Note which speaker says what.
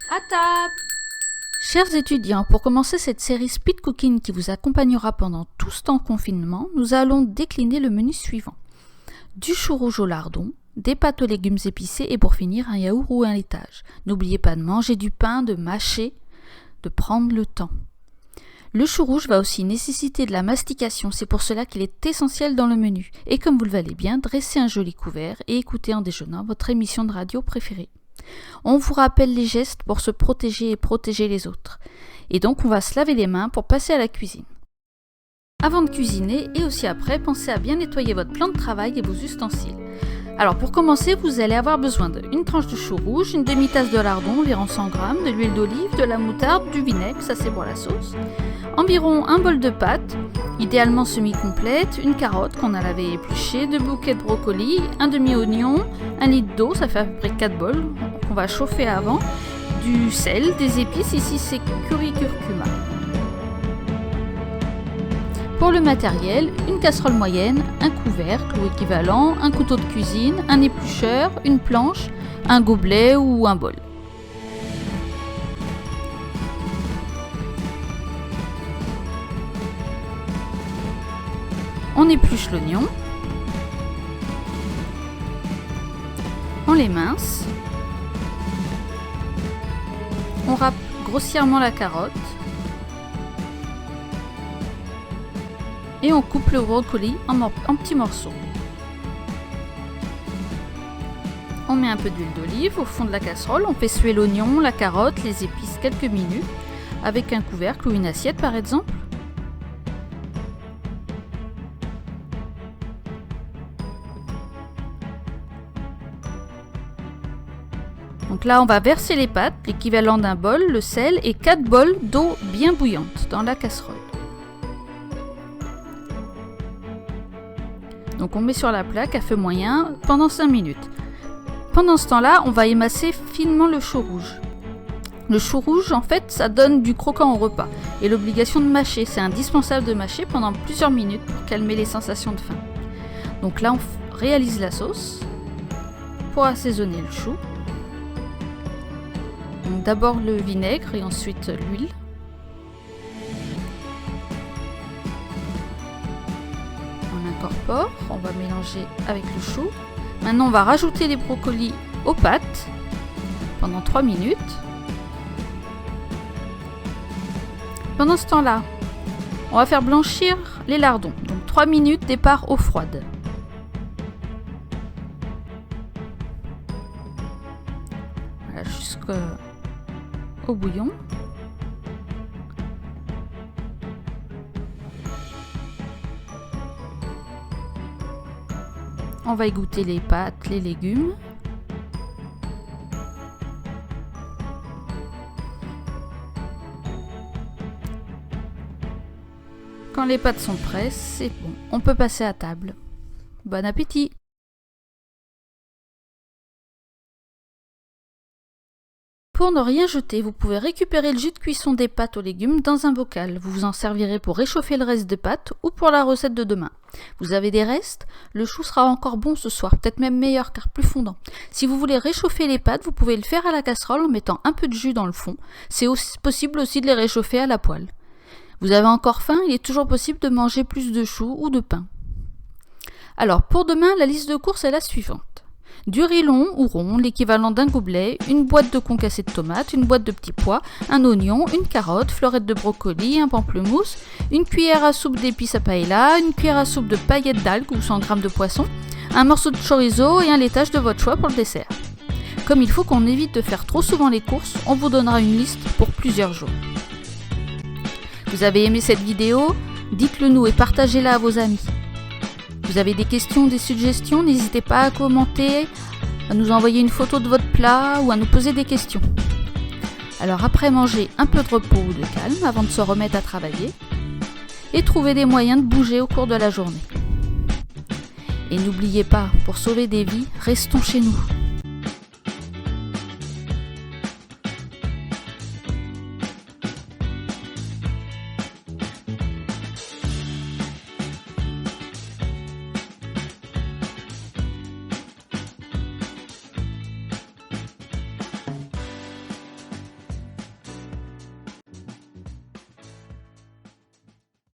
Speaker 1: À table! Chers étudiants, pour commencer cette série Speed Cooking qui vous accompagnera pendant tout ce temps de confinement, nous allons décliner le menu suivant. Du chou rouge au lardon, des pâtes aux légumes épicés et pour finir un yaourt ou un laitage. N'oubliez pas de manger du pain, de mâcher, de prendre le temps. Le chou rouge va aussi nécessiter de la mastication, c'est pour cela qu'il est essentiel dans le menu. Et comme vous le valez bien, dressez un joli couvert et écoutez en déjeunant votre émission de radio préférée. On vous rappelle les gestes pour se protéger et protéger les autres. Et donc on va se laver les mains pour passer à la cuisine. Avant de cuisiner et aussi après, pensez à bien nettoyer votre plan de travail et vos ustensiles. Alors pour commencer, vous allez avoir besoin d'une tranche de chou rouge, une demi-tasse de lardon, environ 100 g, de l'huile d'olive, de la moutarde, du vinaigre, ça c'est pour la sauce, environ un bol de pâtes, idéalement semi-complète, une carotte qu'on a lavée et épluchée, 2 bouquets de brocolis, un demi-oignon, 1 litre d'eau, ça fait à peu près 4 bols, qu'on va chauffer avant, du sel, des épices, ici c'est curry curcuma. Pour le matériel, une casserole moyenne, un couvercle ou équivalent, un couteau de cuisine, un éplucheur, une planche, un gobelet ou un bol. On épluche l'oignon, on l'émince, on râpe grossièrement la carotte et on coupe le brocoli en petits morceaux. On met un peu d'huile d'olive au fond de la casserole, on fait suer l'oignon, la carotte, les épices quelques minutes avec un couvercle ou une assiette par exemple. Donc là on va verser les pâtes, l'équivalent d'un bol, le sel et 4 bols d'eau bien bouillante dans la casserole. Donc on met sur la plaque à feu moyen pendant 5 minutes. Pendant ce temps-là, on va émasser finement le chou rouge. Le chou rouge, en fait, ça donne du croquant au repas. Et l'obligation de mâcher, c'est indispensable de mâcher pendant plusieurs minutes pour calmer les sensations de faim. Donc là, on réalise la sauce pour assaisonner le chou. Donc d'abord le vinaigre et ensuite l'huile. On va mélanger avec le chou. Maintenant on va rajouter les brocolis aux pâtes pendant 3 minutes. Pendant ce temps-là, on va faire blanchir les lardons. Donc 3 minutes départ eau froide. Voilà, jusqu'au bouillon. On va égoutter les pâtes, les légumes. Quand les pâtes sont prêtes, c'est bon. On peut passer à table. Bon appétit! Pour ne rien jeter, vous pouvez récupérer le jus de cuisson des pâtes aux légumes dans un bocal. Vous vous en servirez pour réchauffer le reste de pâtes ou pour la recette de demain. Vous avez des restes? Le chou sera encore bon ce soir, peut-être même meilleur car plus fondant. Si vous voulez réchauffer les pâtes, vous pouvez le faire à la casserole en mettant un peu de jus dans le fond. C'est possible aussi de les réchauffer à la poêle. Vous avez encore faim? Il est toujours possible de manger plus de chou ou de pain. Alors pour demain, la liste de courses est la suivante. Du riz long ou rond, l'équivalent d'un gobelet, une boîte de concassé de tomates, une boîte de petits pois, un oignon, une carotte, fleurette de brocoli, un pamplemousse, une cuillère à soupe d'épices à paella, une cuillère à soupe de paillettes d'algues ou 100 g de poisson, un morceau de chorizo et un laitage de votre choix pour le dessert. Comme il faut qu'on évite de faire trop souvent les courses, on vous donnera une liste pour plusieurs jours. Vous avez aimé cette vidéo? Dites-le nous et partagez-la à vos amis. Vous avez des questions, des suggestions? N'hésitez pas à commenter, à nous envoyer une photo de votre plat ou à nous poser des questions. Alors après manger, un peu de repos ou de calme avant de se remettre à travailler et trouver des moyens de bouger au cours de la journée. Et n'oubliez pas, pour sauver des vies, restons chez nous.